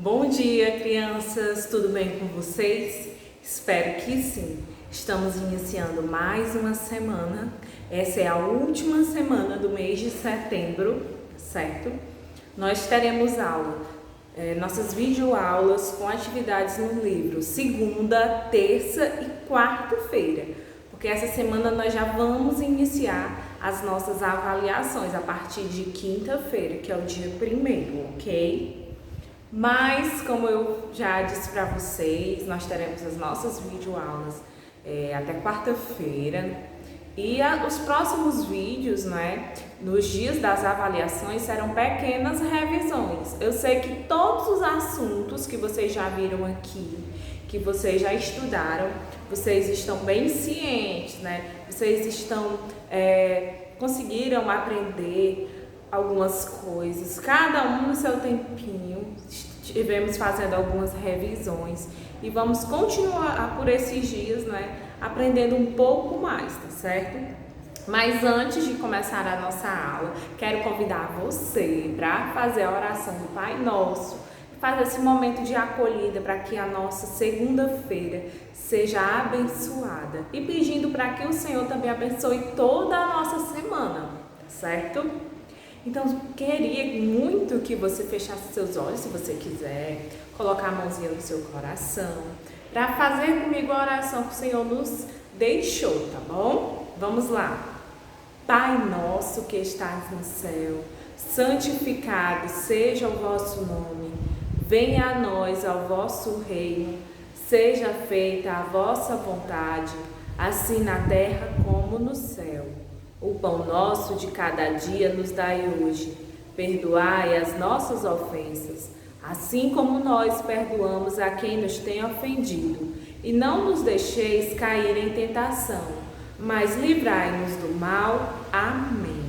Bom dia, crianças! Tudo bem com vocês? Espero que sim. Estamos iniciando mais uma semana. Essa é a última semana do mês de setembro, certo? Nós teremos aula, nossas videoaulas com atividades no livro, segunda, terça e quarta-feira. Porque essa semana nós já vamos iniciar as nossas avaliações a partir de quinta-feira, que é o dia 1º, ok? Mas, como eu já disse para vocês, nós teremos as nossas videoaulas até quarta-feira. E os próximos vídeos, nos dias das avaliações, serão pequenas revisões. Eu sei que todos os assuntos que vocês já viram aqui, que vocês já estudaram, vocês estão bem cientes, Vocês conseguiram aprender algumas coisas, cada um no seu tempinho. Estivemos fazendo algumas revisões e vamos continuar por esses dias, aprendendo um pouco mais, tá certo? Mas antes de começar a nossa aula, quero convidar você para fazer a oração do Pai Nosso, fazer esse momento de acolhida para que a nossa segunda-feira seja abençoada e pedindo para que o Senhor também abençoe toda a nossa semana, tá certo? Então, queria muito que você fechasse seus olhos, se você quiser, colocar a mãozinha no seu coração, para fazer comigo a oração que o Senhor nos deixou, tá bom? Vamos lá. Pai nosso que estás no céu, santificado seja o vosso nome. Venha a nós ao vosso reino, seja feita a vossa vontade, assim na terra como no céu. O pão nosso de cada dia nos dai hoje. Perdoai as nossas ofensas, assim como nós perdoamos a quem nos tem ofendido. E não nos deixeis cair em tentação, mas livrai-nos do mal. Amém.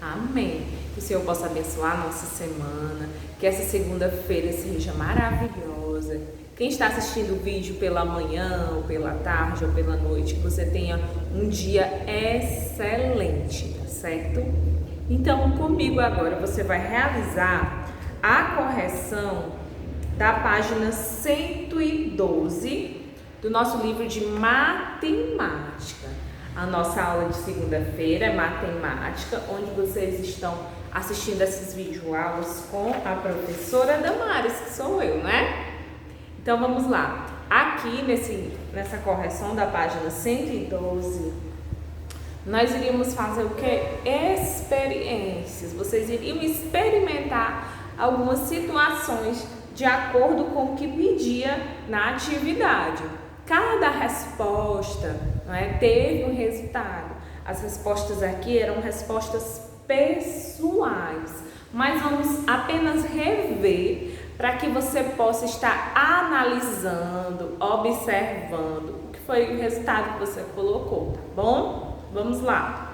Amém. Que o Senhor possa abençoar a nossa semana, que essa segunda-feira seja maravilhosa. Quem está assistindo o vídeo pela manhã, ou pela tarde, ou pela noite, que você tenha um dia excelente, tá certo? Então, comigo agora você vai realizar a correção da página 112 do nosso livro de matemática. A nossa aula de segunda-feira é matemática, onde vocês estão assistindo essas videoaulas com a professora Damares, que sou eu, Então, vamos lá. Aqui, nessa correção da página 112, nós iríamos fazer o quê? Experiências. Vocês iriam experimentar algumas situações de acordo com o que pedia na atividade. Cada resposta teve um resultado. As respostas aqui eram respostas pessoais, mas vamos apenas rever para que você possa estar analisando, observando o que foi o resultado que você colocou, tá bom? Vamos lá.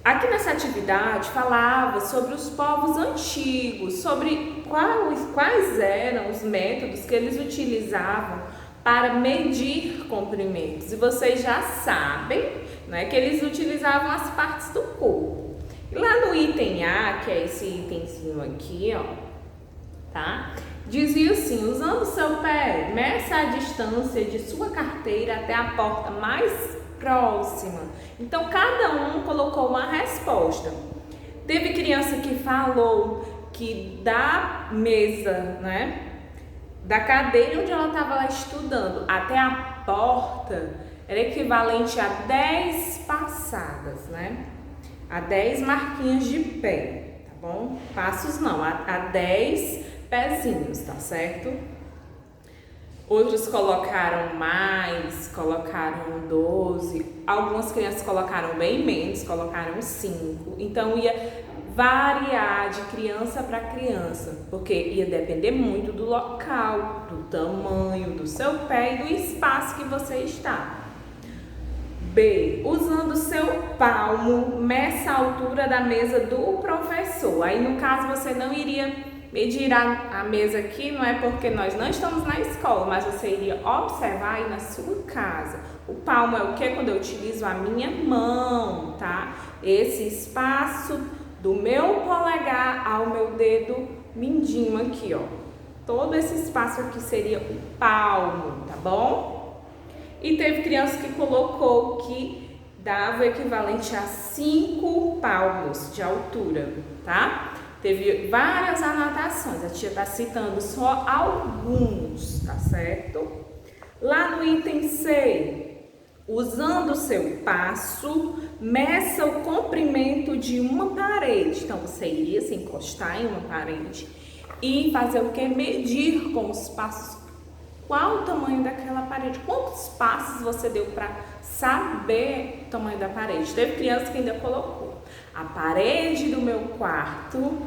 Aqui nessa atividade falava sobre os povos antigos, sobre quais eram os métodos que eles utilizavam para medir comprimentos. E vocês já sabem, que eles utilizavam as partes do corpo. E lá no item A, que é esse itemzinho aqui, tá? Dizia assim: usando seu pé, meça a distância de sua carteira até a porta mais próxima. Então, cada um colocou uma resposta. Teve criança que falou que da mesa, da cadeira onde ela estava lá estudando até a porta era equivalente a 10 passadas, A 10 marquinhas de pé, tá bom? Passos não, a 10 pezinhos, tá certo? Outros colocaram mais, colocaram 12, algumas crianças colocaram bem menos, colocaram 5. Então ia variar de criança para criança, porque ia depender muito do local, do tamanho do seu pé e do espaço que você está. B. Usando seu palmo, meça a altura da mesa do professor. Aí no caso você não iria medir a mesa aqui, não é porque nós não estamos na escola, mas você iria observar aí na sua casa. O palmo é o que? Quando eu utilizo a minha mão, tá? Esse espaço do meu polegar ao meu dedo mindinho aqui, ó. Todo esse espaço aqui seria o palmo, tá bom? E teve criança que colocou que dava o equivalente a 5 palmos de altura, tá? Teve várias anotações, a tia tá citando só alguns, tá certo? Lá no item C, usando o seu passo, meça o comprimento de uma parede. Então, você iria se encostar em uma parede e fazer o que? Medir com os passos qual o tamanho daquela parede, quantos passos você deu para saber o tamanho da parede. Teve criança que ainda colocou a parede do meu quarto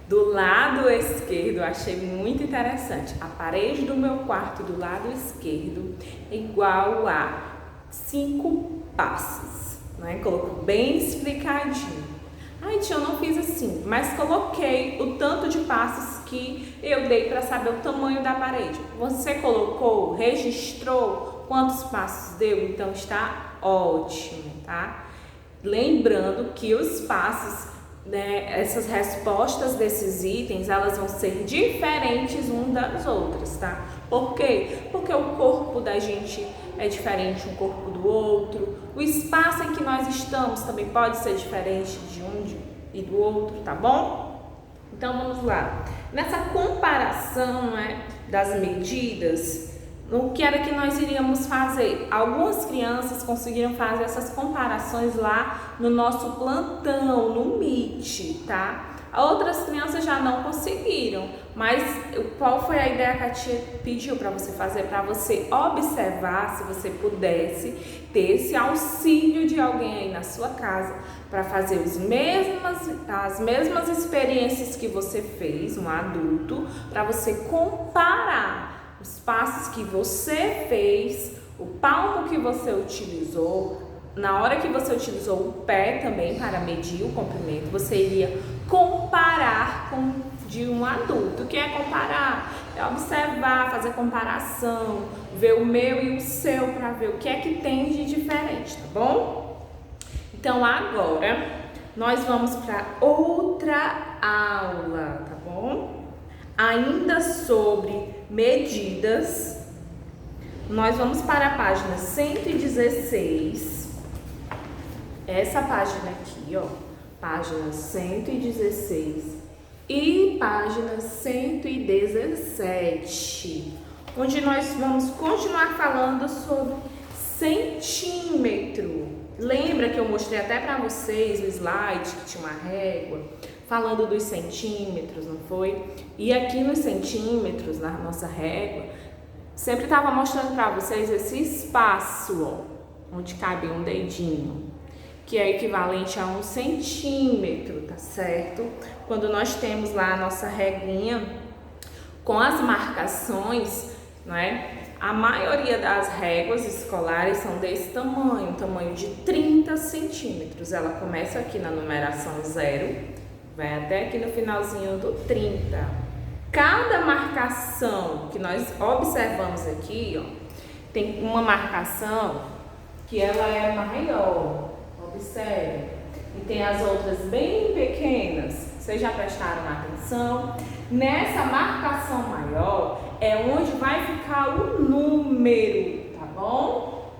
do lado esquerdo. Eu achei muito interessante. A parede do meu quarto do lado esquerdo é igual a 5 passos, né? Colocou bem explicadinho. Ai, tia, eu não fiz assim, mas coloquei o tanto de passos que eu dei para saber o tamanho da parede. Você colocou, registrou quantos passos deu? Então está ótimo, tá? Lembrando que os passos, né, essas respostas desses itens, elas vão ser diferentes umas das outras, tá? Por quê? Porque o corpo da gente é diferente um corpo do outro, o espaço em que nós estamos também pode ser diferente de um e do outro, tá bom? Então vamos lá. Nessa comparação, né, das medidas, o que era que nós iríamos fazer? Algumas crianças conseguiram fazer essas comparações lá no nosso plantão, no Meet, tá? Outras crianças já não conseguiram, mas qual foi a ideia que a tia pediu para você fazer? Para você observar, se você pudesse ter esse auxílio de alguém aí na sua casa para fazer as mesmas experiências que você fez, um adulto, para você comparar os passos que você fez, o palmo que você utilizou. Na hora que você utilizou o pé também para medir o comprimento, você iria comparar com de um adulto. O que é comparar? É observar, fazer comparação, ver o meu e o seu para ver o que é que tem de diferente, tá bom? Então agora nós vamos para outra aula, tá bom? Ainda sobre medidas, nós vamos para a página 116. Essa página aqui, ó, página 116 e página 117, onde nós vamos continuar falando sobre centímetro. Lembra que eu mostrei até para vocês no slide que tinha uma régua falando dos centímetros, não foi? E aqui nos centímetros, na nossa régua, sempre estava mostrando para vocês esse espaço, ó, onde cabe um dedinho, que é equivalente a 1 centímetro, tá certo? Quando nós temos lá a nossa reguinha com as marcações, né? A maioria das réguas escolares são desse tamanho, um tamanho de 30 centímetros. Ela começa aqui na numeração 0, vai até aqui no finalzinho do 30. Cada marcação que nós observamos aqui, ó, tem uma marcação que ela é maior. Observe. E tem as outras bem pequenas. Vocês já prestaram atenção? Nessa marcação maior é onde vai ficar o número, tá bom?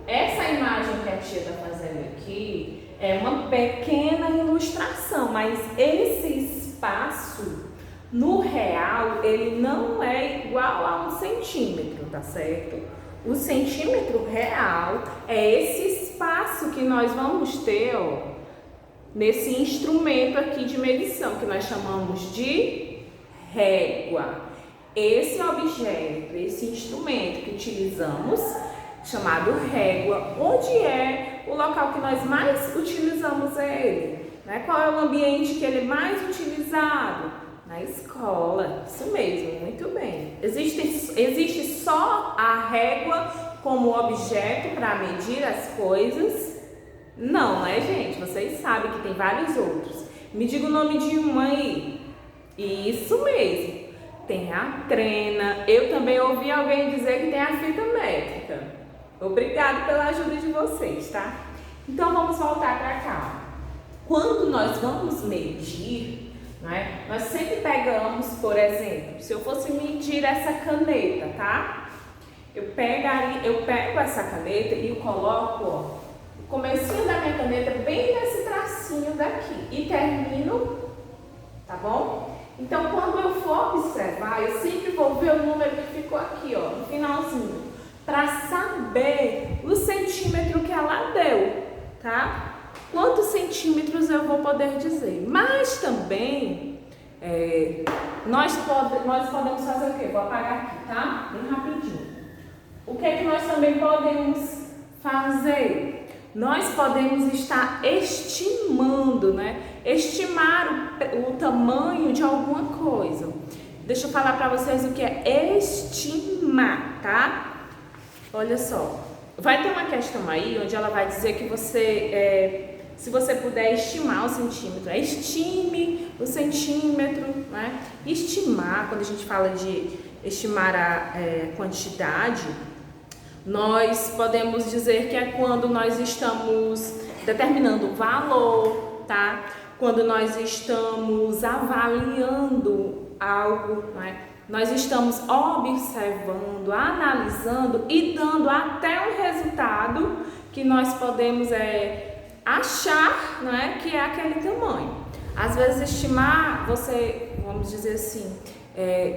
Essa imagem que a tia está fazendo aqui é uma pequena ilustração, mas esse espaço no real, ele não é igual a 1 centímetro, tá certo? O centímetro real é esse espaço que nós vamos ter, ó, nesse instrumento aqui de medição, que nós chamamos de régua. Esse objeto, esse instrumento que utilizamos, chamado régua, onde é o local que nós mais utilizamos ele? Né? Qual é o ambiente que ele é mais utilizado? Na escola, isso mesmo, muito bem. Existe só a régua como objeto para medir as coisas? Não, né, gente? Vocês sabem que tem vários outros. Me diga o nome de um aí. Isso mesmo. Tem a trena. Eu também ouvi alguém dizer que tem a fita métrica. Obrigado pela ajuda de vocês, tá? Então vamos voltar para cá. Quando nós vamos medir, né, nós sempre pegamos, por exemplo, se eu fosse medir essa caneta, tá? Eu pego essa caneta e eu coloco, ó, o comecinho da minha caneta bem nesse tracinho daqui e termino, tá bom? Então, quando eu for observar, eu sempre vou ver o número que ficou aqui, ó, no finalzinho, para saber o centímetro que ela deu, tá? Quantos centímetros eu vou poder dizer. Mas também, nós podemos fazer o quê? Vou apagar aqui, tá? Bem rapidinho. O que é que nós também podemos fazer? Nós podemos estar estimando, né? Estimar o tamanho de alguma coisa. Deixa eu falar para vocês o que é estimar, tá? Olha só, vai ter uma questão aí onde ela vai dizer que você, se você puder estimar o centímetro, estime o centímetro, né? Estimar, quando a gente fala de estimar a quantidade, nós podemos dizer que é quando nós estamos determinando o valor, tá? Quando nós estamos avaliando algo, né? Nós estamos observando, analisando e dando até um resultado que nós podemos achar, né, que é aquele tamanho. Às vezes estimar, vamos dizer assim,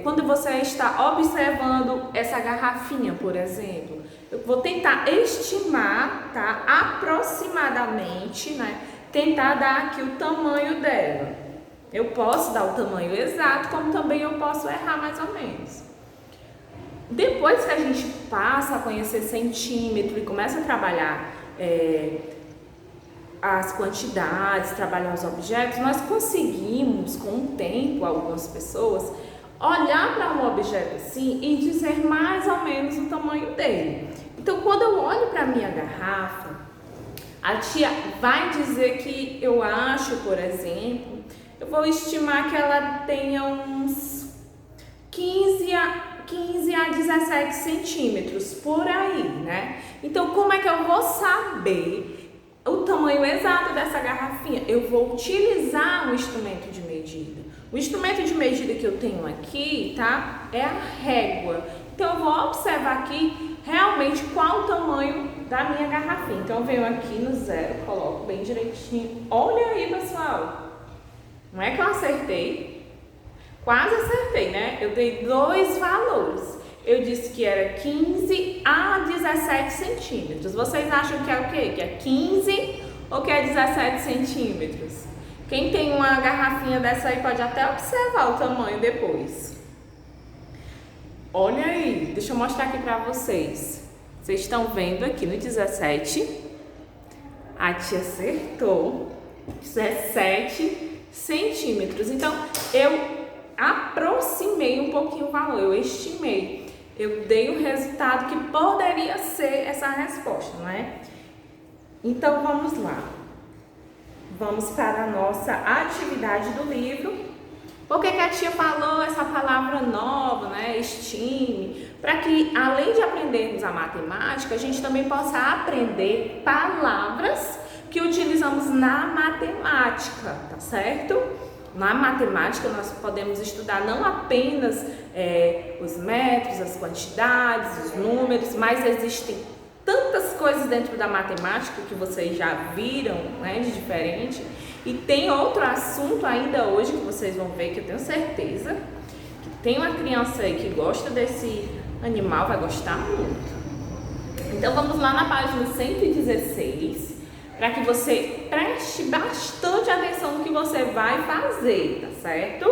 quando você está observando essa garrafinha, por exemplo, eu vou tentar estimar, tá, aproximadamente, né, tentar dar aqui o tamanho dela. Eu posso dar o tamanho exato, como também eu posso errar mais ou menos. Depois que a gente passa a conhecer centímetro e começa a trabalhar as quantidades, trabalhar os objetos, nós conseguimos, com o tempo, algumas pessoas, olhar para um objeto assim e dizer mais ou menos o tamanho dele. Então, quando eu olho para a minha garrafa, a tia vai dizer que eu acho, por exemplo, eu vou estimar que ela tenha uns 15 a 17 centímetros, por aí, né? Então, como é que eu vou saber o tamanho exato dessa garrafinha? Eu vou utilizar um instrumento de medida. O instrumento de medida que eu tenho aqui, tá? É a régua. Então, eu vou observar aqui realmente qual o tamanho da minha garrafinha. Então, eu venho aqui no zero, coloco bem direitinho. Olha aí, pessoal. Não é que eu acertei? Quase acertei, né? Eu dei 2 valores. Eu disse que era 15 a 17 centímetros. Vocês acham que é o quê? Que é 15 ou que é 17 centímetros? Quem tem uma garrafinha dessa aí pode até observar o tamanho depois. Olha aí, deixa eu mostrar aqui pra vocês. Vocês estão vendo aqui no 17. A tia acertou. 17 centímetros. Então, eu aproximei um pouquinho o valor, eu estimei. Eu dei o resultado que poderia ser essa resposta, não é? Então, vamos lá. Vamos para a nossa atividade do livro. Por que a tia falou essa palavra nova, né? Estime. Para que, além de aprendermos a matemática, a gente também possa aprender palavras que utilizamos na matemática, tá certo? Na matemática nós podemos estudar não apenas os metros, as quantidades, os números, mas existem tantas coisas dentro da matemática que vocês já viram, né, de diferente. E tem outro assunto ainda hoje que vocês vão ver, que eu tenho certeza que tem uma criança aí que gosta desse animal, vai gostar muito. Então vamos lá na página 116, para que você preste bastante atenção no que você vai fazer, tá certo?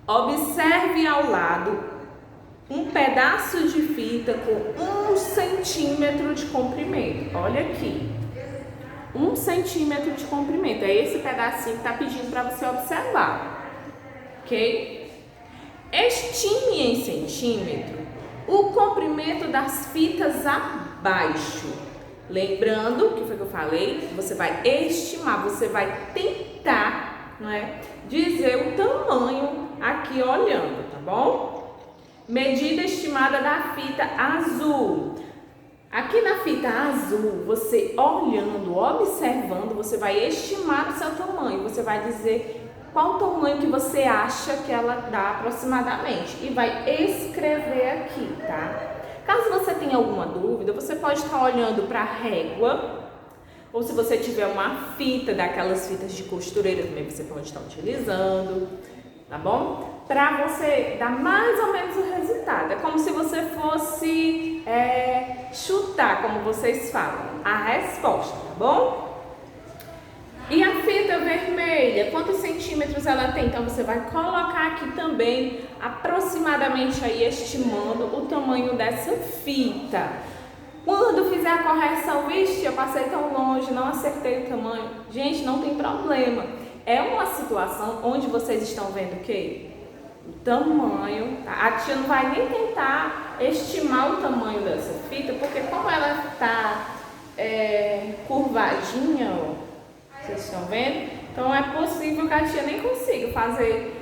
Observe ao lado um pedaço de fita com 1 centímetro de comprimento. Olha aqui, 1 centímetro de comprimento. É esse pedacinho que está pedindo para você observar, ok? Estime em centímetro o comprimento das fitas abaixo. Lembrando, que foi que eu falei, você vai estimar, você vai tentar, não é, dizer o tamanho aqui olhando, tá bom? Medida estimada da fita azul. Aqui na fita azul, você olhando, observando, você vai estimar o seu tamanho. Você vai dizer qual o tamanho que você acha que ela dá aproximadamente e vai escrever aqui, tá? Caso você tenha alguma dúvida, você pode estar olhando para a régua, ou se você tiver uma fita, daquelas fitas de costureira também você pode estar utilizando, tá bom? Para você dar mais ou menos o resultado. É como se você fosse chutar, como vocês falam, a resposta, tá bom? E a fita vermelha, quantos centímetros ela tem? Então você vai colocar aqui também, aproximadamente aí, estimando o tamanho dessa fita. Quando fizer a correção, vixe, eu passei tão longe, não acertei o tamanho. Gente, não tem problema. É uma situação onde vocês estão vendo o quê? O tamanho. Tá? A tia não vai nem tentar estimar o tamanho dessa fita, porque como ela está curvadinha, ó, vocês estão vendo? Então é possível que a tia nem consiga fazer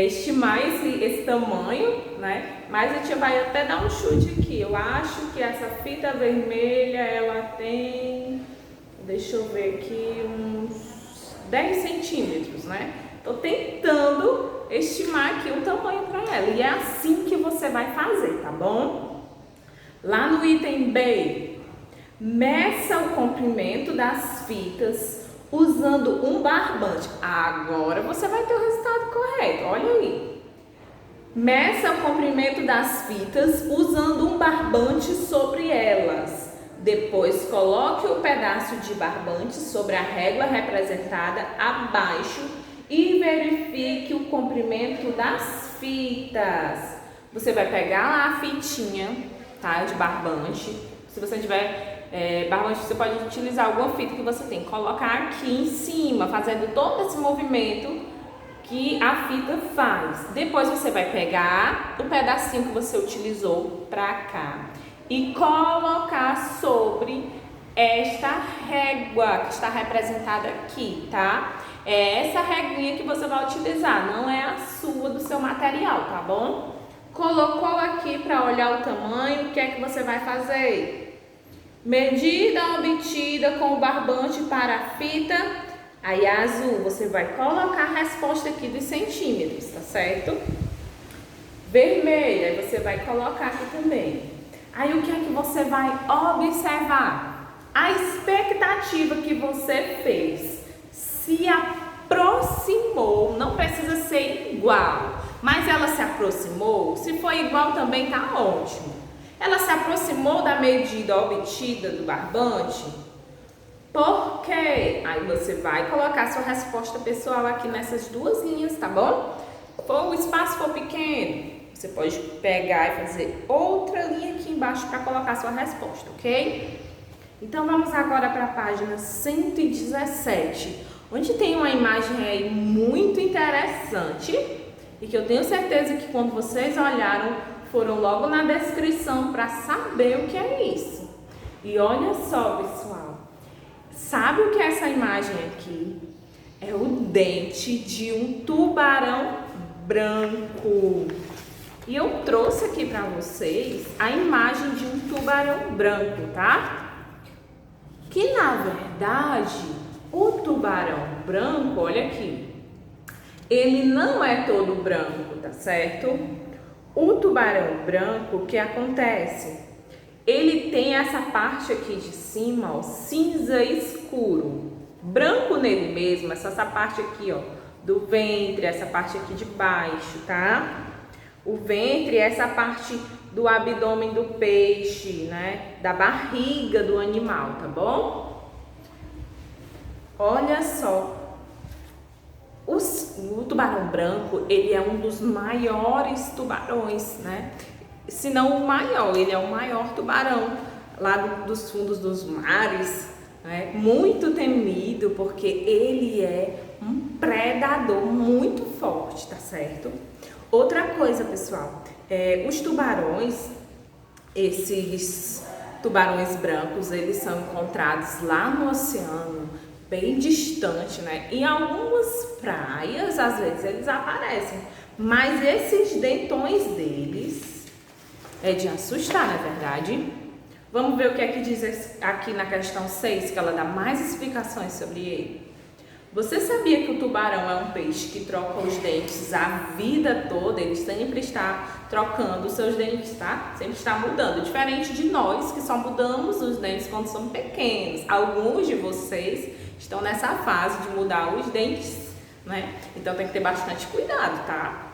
estimar esse tamanho, né? Mas a tia vai até dar um chute aqui. Eu acho que essa fita vermelha, ela tem, deixa eu ver aqui, uns 10 centímetros, né? Tô tentando estimar aqui o tamanho para ela. E é assim que você vai fazer, tá bom? Lá no item B, meça o comprimento das fitas usando um barbante. Agora você vai ter o resultado correto, olha aí. Meça o comprimento das fitas usando um barbante sobre elas. Depois coloque o pedaço de barbante sobre a régua representada abaixo e verifique o comprimento das fitas. Você vai pegar lá a fitinha, tá, de barbante. Se você tiver barbante, você pode utilizar alguma fita que você tem, colocar aqui em cima, fazendo todo esse movimento que a fita faz. Depois você vai pegar o pedacinho que você utilizou pra cá e colocar sobre esta régua que está representada aqui, tá? É essa reguinha que você vai utilizar, não é a sua do seu material, tá bom? Colocou aqui para olhar o tamanho, o que é que você vai fazer? Medida obtida com o barbante para a fita, aí a azul, você vai colocar a resposta aqui dos centímetros, tá certo? Vermelha, aí você vai colocar aqui também. Aí o que é que você vai observar? A expectativa que você fez se aproximou, não precisa ser igual, mas ela se aproximou, se for igual também tá ótimo. Ela se aproximou da medida obtida do barbante? Por quê? Aí você vai colocar sua resposta pessoal aqui nessas duas linhas, tá bom? O espaço for pequeno, você pode pegar e fazer outra linha aqui embaixo para colocar sua resposta, ok? Então vamos agora para a página 117, onde tem uma imagem aí muito interessante e que eu tenho certeza que quando vocês olharam, foram logo na descrição para saber o que é isso. E olha só, pessoal, sabe o que é essa imagem aqui? É o dente de um tubarão branco. E eu trouxe aqui para vocês a imagem de um tubarão branco, tá? Que na verdade, o tubarão branco, olha aqui, ele não é todo branco, tá certo? O tubarão branco, o que acontece? Ele tem essa parte aqui de cima, ó, cinza escuro. Branco nele mesmo, essa parte aqui, ó, do ventre, essa parte aqui de baixo, tá? O ventre é essa parte do abdômen do peixe, né? Da barriga do animal, tá bom? Olha só. O tubarão branco, ele é um dos maiores tubarões, né? Se não o maior, ele é o maior tubarão lá dos fundos dos mares, né? Muito temido porque ele é um predador muito forte, tá certo? Outra coisa, pessoal, os tubarões, esses tubarões brancos, eles são encontrados lá no oceano, bem distante, né? Em algumas praias, às vezes, eles aparecem. Mas esses dentões deles, É de assustar, não é verdade? Vamos ver o que é que diz aqui na questão 6, que ela dá mais explicações sobre ele. Você sabia que o tubarão é um peixe que troca os dentes a vida toda? Ele sempre está trocando os seus dentes, tá? Sempre está mudando. Diferente de nós, que só mudamos os dentes quando somos pequenos. Alguns de vocês estão nessa fase de mudar os dentes, né? Então tem que ter bastante cuidado, tá?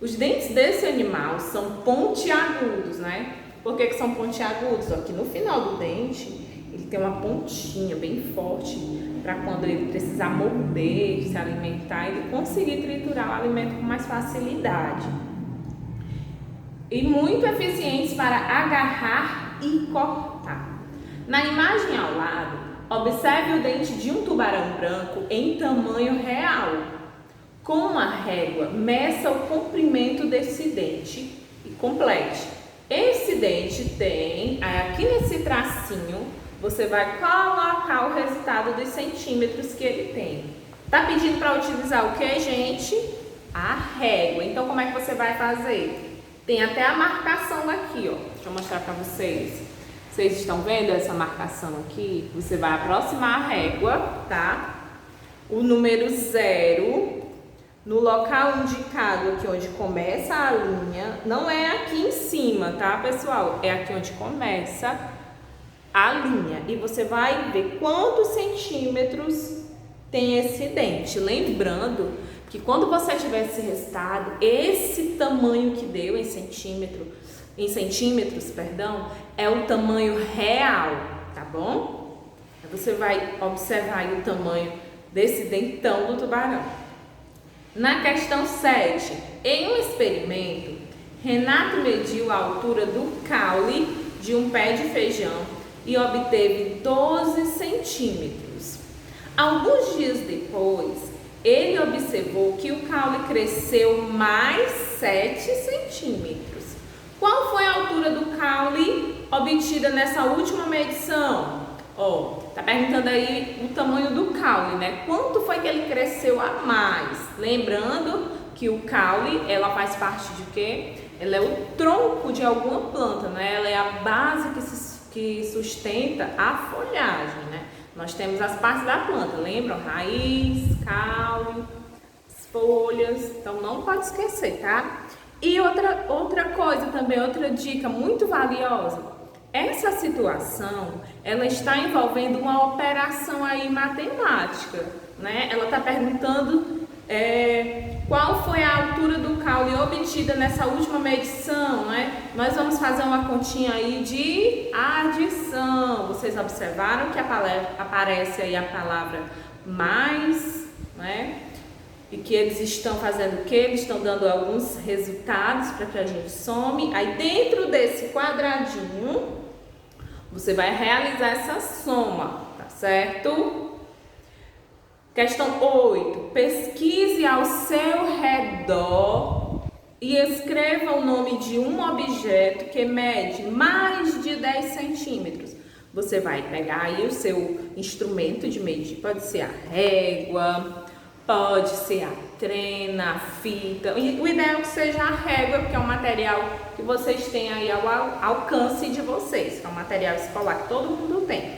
Os dentes desse animal são pontiagudos, né? Por que são pontiagudos? Aqui no final do dente, ele tem uma pontinha bem forte para quando ele precisar morder, se alimentar, ele conseguir triturar o alimento com mais facilidade. E muito eficientes para agarrar e cortar. Na imagem ao lado, observe o dente de um tubarão branco em tamanho real. Com uma régua, meça o comprimento desse dente e complete. Esse dente tem, aqui nesse tracinho, você vai colocar o resultado dos centímetros que ele tem. Tá pedindo para utilizar o que, gente? A régua. Então, como é que você vai fazer? Tem até a marcação aqui, ó. Deixa eu mostrar para vocês. Vocês estão vendo essa marcação aqui? Você vai aproximar a régua, tá? O número 0... no local indicado aqui onde começa a linha, não é aqui em cima, tá, pessoal? É aqui onde começa a linha. E você vai ver quantos centímetros tem esse dente. Lembrando que quando você tiver esse resultado, esse tamanho que deu em centímetros, é o tamanho real, tá bom? Você vai observar aí o tamanho desse dentão do tubarão. Na questão 7, em um experimento, Renato mediu a altura do caule de um pé de feijão e obteve 12 centímetros. Alguns dias depois, ele observou que o caule cresceu mais 7 centímetros. Qual foi a altura do caule obtida nessa última medição? Tá perguntando aí o tamanho do caule, né? Quanto foi que ele cresceu a mais? Lembrando que o caule, ela faz parte de quê? Ela é o tronco de alguma planta, né? Ela é a base que sustenta a folhagem, né? Nós temos as partes da planta, lembram? Raiz, caule, as folhas, então não pode esquecer, tá? E outra coisa também, outra dica muito valiosa. Essa situação, ela está envolvendo uma operação aí matemática, né? Ela está perguntando qual foi a altura do caule obtida nessa última medição, né? Nós vamos fazer uma continha aí de adição. Vocês observaram que aparece aí a palavra mais, né? E que eles estão fazendo o quê? Eles estão dando alguns resultados para que a gente some. Aí dentro desse quadradinho, você vai realizar essa soma, tá certo? Questão 8. Pesquise ao seu redor e escreva o nome de um objeto que mede mais de 10 centímetros. Você vai pegar aí o seu instrumento de medir, pode ser a régua, pode ser a trena, a fita. O ideal é que seja a régua, porque é um material que vocês têm aí ao alcance de vocês, que é um material escolar que todo mundo tem.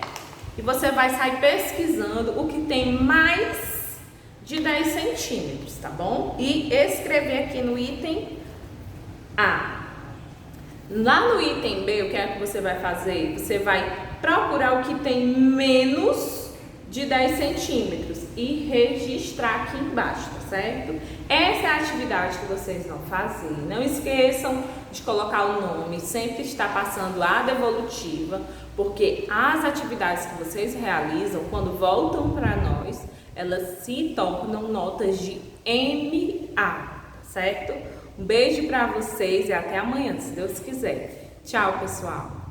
E você vai sair pesquisando o que tem mais de 10 centímetros, tá bom? E escrever aqui no item A. Lá no item B, o que é que você vai fazer? Você vai procurar o que tem menos de 10 centímetros e registrar aqui embaixo, tá certo? Essa é a atividade que vocês vão fazer. Não esqueçam de colocar o nome, sempre está passando a devolutiva, porque as atividades que vocês realizam, quando voltam para nós, elas se tornam notas de MA, tá certo? Um beijo para vocês e até amanhã, se Deus quiser. Tchau, pessoal!